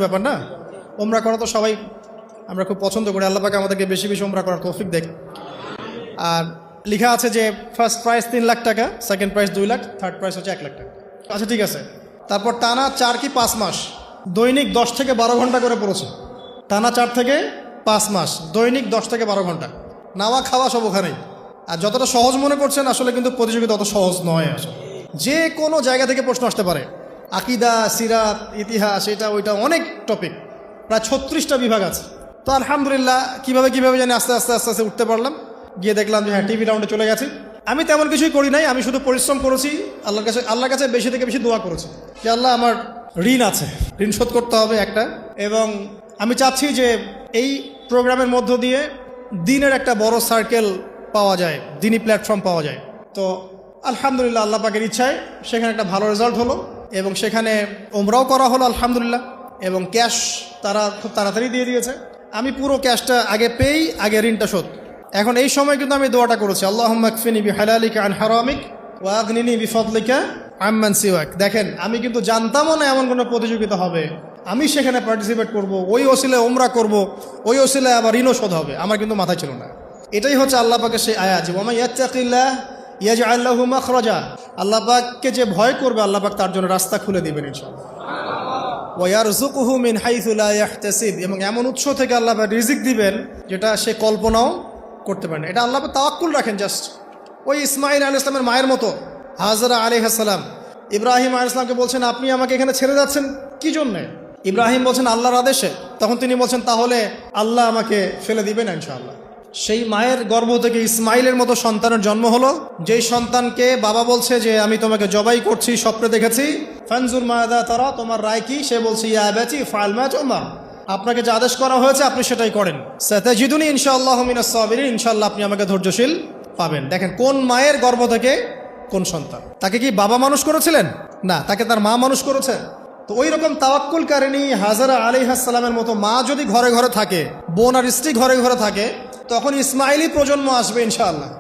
ব্যাপার না। ওমরা করা তো সবাই আমরা খুব পছন্দ করি। আল্লাহ পাক আমাদেরকে বেশি বেশি ওমরা করার তৌফিক দেখ। আর লেখা আছে যে ফার্স্ট প্রাইস 3 লাখ টাকা, second prize 2 lakh, third price হচ্ছে 1 লাখ টাকা। আচ্ছা ঠিক আছে। তারপর টানা 4 কি 5 মাস দৈনিক 10 থেকে 12 ঘন্টা করে পড়েছে। টানা 4 থেকে 5 মাস দৈনিক 10 থেকে 12 ঘন্টা, নাওয়া খাওয়া সব ওখানেই। আর যতটা সহজ মনে করছেন আসলে কিন্তু প্রতিযোগিতা অত সহজ নয়। আসলে যে কোনো জায়গা থেকে প্রশ্ন আসতে পারে, আকিদা, সিরাত, ইতিহাস, এটা ওইটা অনেক টপিক, প্রায় 36টা বিভাগ আছে। তো আলহামদুলিল্লাহ কীভাবে জানি আস্তে আস্তে উঠতে পারলাম। গিয়ে দেখলাম যে হ্যাঁ, টিভি রাউন্ডে চলে গেছি। আমি তেমন কিছুই করি নাই, আমি শুধু পরিশ্রম করেছি, আল্লাহর কাছে বেশি থেকে বেশি দোয়া করেছি যে আল্লাহ আমার ঋণ আছে, ঋণ শোধ করতে হবে একটা। এবং আমি চাচ্ছি যে এই প্রোগ্রামের মধ্য দিয়ে দিনের একটা বড় সার্কেল পাওয়া যায়, দিনই প্ল্যাটফর্ম পাওয়া যায়। তো আলহামদুলিল্লাহ আল্লাহ পাকের ইচ্ছায় সেখানে একটা ভালো রেজাল্ট হলো এবং সেখানে ওমরাও করা হলো আলহামদুলিল্লাহ। এবং ক্যাশ তারা খুব তাড়াতাড়ি দিয়ে দিয়েছে। আমি পুরো ক্যাশটা আগে পেয়েই আগে ঋণটা শোধ। এখন এই সময় কিন্তু আমি দোয়াটা করেছি, আল্লাহুম্মা কফিনি বিহালালিকা আন হারামিক ওয়া আগনিনি বিফাদলিকা আম্মান সিওয়াক। দেখেন আমি কিন্তু জানতামও না এমন কোনো প্রতিযোগিতা হবে, আমি সেখানে পার্টিসিপেট করব, ওই ওসিলায় ওমরা করব, ওই ওসিলায় আবার ঋণও শোধ হবে, আমার কিন্তু মাথায় ছিল না। এটাই হচ্ছে আল্লাহ পাকের সেই আয়াত যে ওয়া মান ইয়াত্তাকিল্লাহ ইয়াজআল লাহু মাখরাজা। আল্লাহ পাককে যে ভয় করবে আল্লাহ পাক তার জন্য রাস্তা খুলে দিবেন ইনশাআল্লাহ। ওয়া ইয়ারযুকুহু মিন হাইসু লা ইয়াহতাসিব, এবং এমন উৎস থেকে আল্লাহ পাক রিজিক দিবেন যেটা সে কল্পনাও করতে পারে না। এটা আল্লাহ পাক তাওয়াক্কুল রাখেন। জাস্ট ওই ইসমাঈল আলাইহিস সালামের মায়ের মতো হাজরা আলাইহিস সালাম ইব্রাহিম আলাইহিস সালামকে বলছেন আপনি আমাকে এখানে ছেড়ে যাচ্ছেন কি জন্যে? ইব্রাহিম বলছেন আল্লাহর আদেশে। তখন তিনি বলছেন তাহলে আল্লাহ আমাকে ফেলে দিবেন ইনশাআল্লাহ। সেই মায়ের গর্ভ থেকে ইসমাইলের মতো সন্তানের জন্ম হলো, যেই সন্তানকে বাবা বলছে যে আমি তোমাকে জবাই করছি, স্বপ্নে দেখেছি, ফানজুর মাযা তারা, তোমার রায় কি? সে বলছে ইয়া আবাতি ফাআল মা তু'মার, আপনাকে যে আদেশ করা হয়েছে আপনি সেটাই করেন। সাতাজিদুনি ইনশাআল্লাহু মিনাস সাবিরিন, ইনশাআল্লাহ আপনি আমাকে ধৈর্যশীল পাবেন। দেখেন কোন মায়ের গর্ভ থেকে কোন সন্তান। তাকে কি বাবা মানুষ করেছিলেন? না, তাকে তার মা মানুষ করেছে। তো ওই রকম তাওয়াক্কুলকারিনী হাজরা আলাইহিস সালামের মতো মা যদি ঘরে ঘরে থাকে, বোন আর স্ত্রী ঘরে ঘরে থাকে, তখন ইসমাইলি প্রজন্ম আসবে ইনশাআল্লাহ।